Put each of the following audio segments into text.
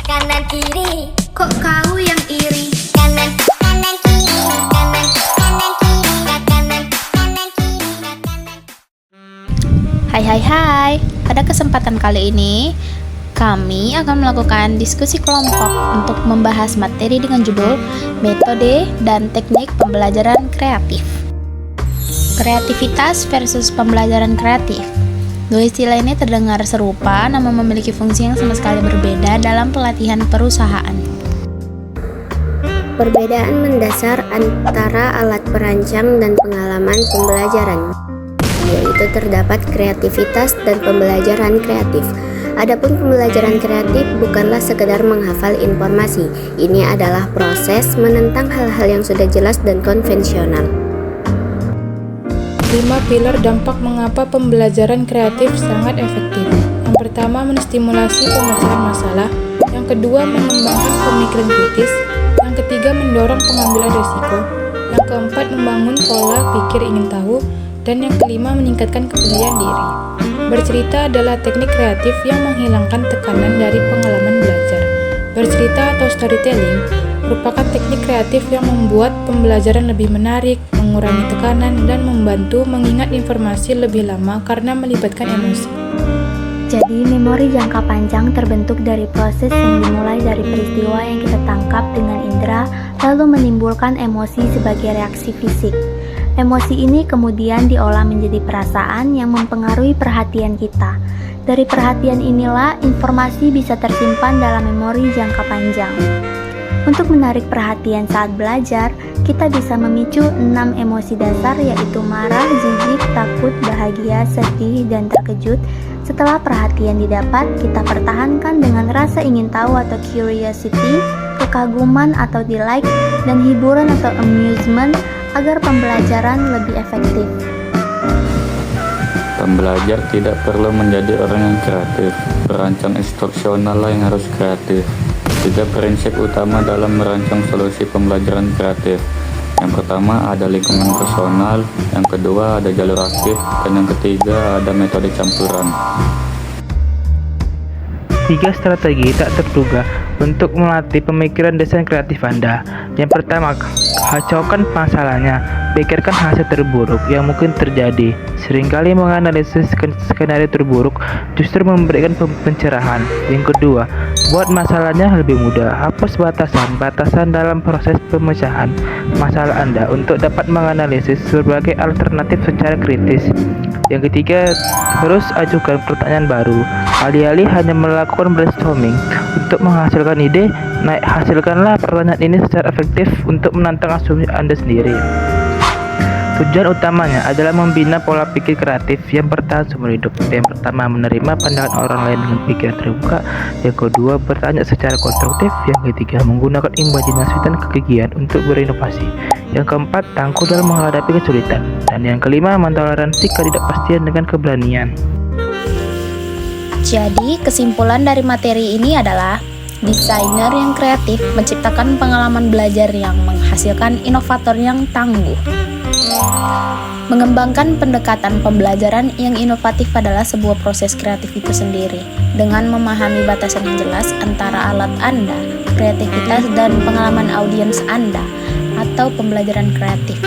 kanan kiri. Kok kau yang iri? Kanan kanan kiri, kanan kanan kiri, kanan kanan kiri, kanan. Hai. Pada kesempatan kali ini kami akan melakukan diskusi kelompok untuk membahas materi dengan judul metode dan teknik pembelajaran kreatif. Kreativitas versus pembelajaran kreatif. Dua istilah ini terdengar serupa, namun memiliki fungsi yang sama sekali berbeda dalam pelatihan perusahaan. Perbedaan mendasar antara alat perancang dan pengalaman pembelajaran, yaitu terdapat kreativitas dan pembelajaran kreatif. Adapun pembelajaran kreatif bukanlah sekedar menghafal informasi. Ini adalah proses menentang hal-hal yang sudah jelas dan konvensional. 5 pilar dampak mengapa pembelajaran kreatif sangat efektif. Yang pertama, menstimulasi pemecahan masalah. Yang kedua, mengembangkan pemikiran kritis. Yang ketiga, mendorong pengambilan risiko. Yang keempat, membangun pola pikir ingin tahu. Dan yang kelima, meningkatkan kepercayaan diri. Bercerita adalah teknik kreatif yang menghilangkan tekanan dari pengalaman belajar. Bercerita atau storytelling merupakan teknik kreatif yang membuat pembelajaran lebih menarik, mengurangi tekanan, dan membantu mengingat informasi lebih lama karena melibatkan emosi. Jadi, memori jangka panjang terbentuk dari proses yang dimulai dari peristiwa yang kita tangkap dengan indera, lalu menimbulkan emosi sebagai reaksi fisik. Emosi ini kemudian diolah menjadi perasaan yang mempengaruhi perhatian kita. Dari perhatian inilah informasi bisa tersimpan dalam memori jangka panjang. Untuk menarik perhatian saat belajar, kita bisa memicu 6 emosi dasar, yaitu marah, jijik, takut, bahagia, sedih, dan terkejut. Setelah perhatian didapat, kita pertahankan dengan rasa ingin tahu atau curiosity, kekaguman atau delight, dan hiburan atau amusement agar pembelajaran lebih efektif. Pembelajar tidak perlu menjadi orang yang kreatif. Perancang instruksional lah yang harus kreatif. 3 prinsip utama dalam merancang solusi pembelajaran kreatif. Yang pertama ada lingkungan personal, yang kedua ada jalur aktif, dan yang ketiga ada metode campuran. 3 strategi tak terduga untuk melatih pemikiran desain kreatif Anda. Yang pertama, kacaukan masalahnya. Pikirkan hasil terburuk yang mungkin terjadi. Seringkali menganalisis skenario terburuk justru memberikan pencerahan. Yang kedua, buat masalahnya lebih mudah. Hapus batasan dalam proses pemecahan masalah Anda untuk dapat menganalisis berbagai alternatif secara kritis. Yang ketiga, terus ajukan pertanyaan baru. Alih-alih hanya melakukan brainstorming untuk menghasilkan ide, hasilkanlah pertanyaan ini secara efektif untuk menantang asumsi Anda sendiri. Tujuan utamanya adalah membina pola pikir kreatif yang bertahan seumur hidup. Yang pertama, menerima pandangan orang lain dengan pikiran terbuka. Yang kedua, bertanya secara konstruktif. Yang ketiga, menggunakan imajinasi dan kegigihan untuk berinovasi. Yang keempat, tangguh dalam menghadapi kesulitan. Dan yang kelima, mentoleransi ketidakpastian dengan keberanian. Jadi, kesimpulan dari materi ini adalah desainer yang kreatif menciptakan pengalaman belajar yang menghasilkan inovator yang tangguh. Mengembangkan pendekatan pembelajaran yang inovatif adalah sebuah proses kreatif itu sendiri. Dengan memahami batasan yang jelas antara alat Anda, kreativitas, dan pengalaman audiens Anda atau pembelajaran kreatif.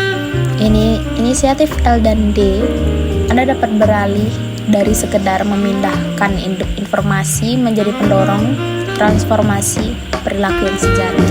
Ini inisiatif L dan D, Anda dapat beralih dari sekedar memindahkan induk informasi menjadi pendorong transformasi perilaku yang sejati.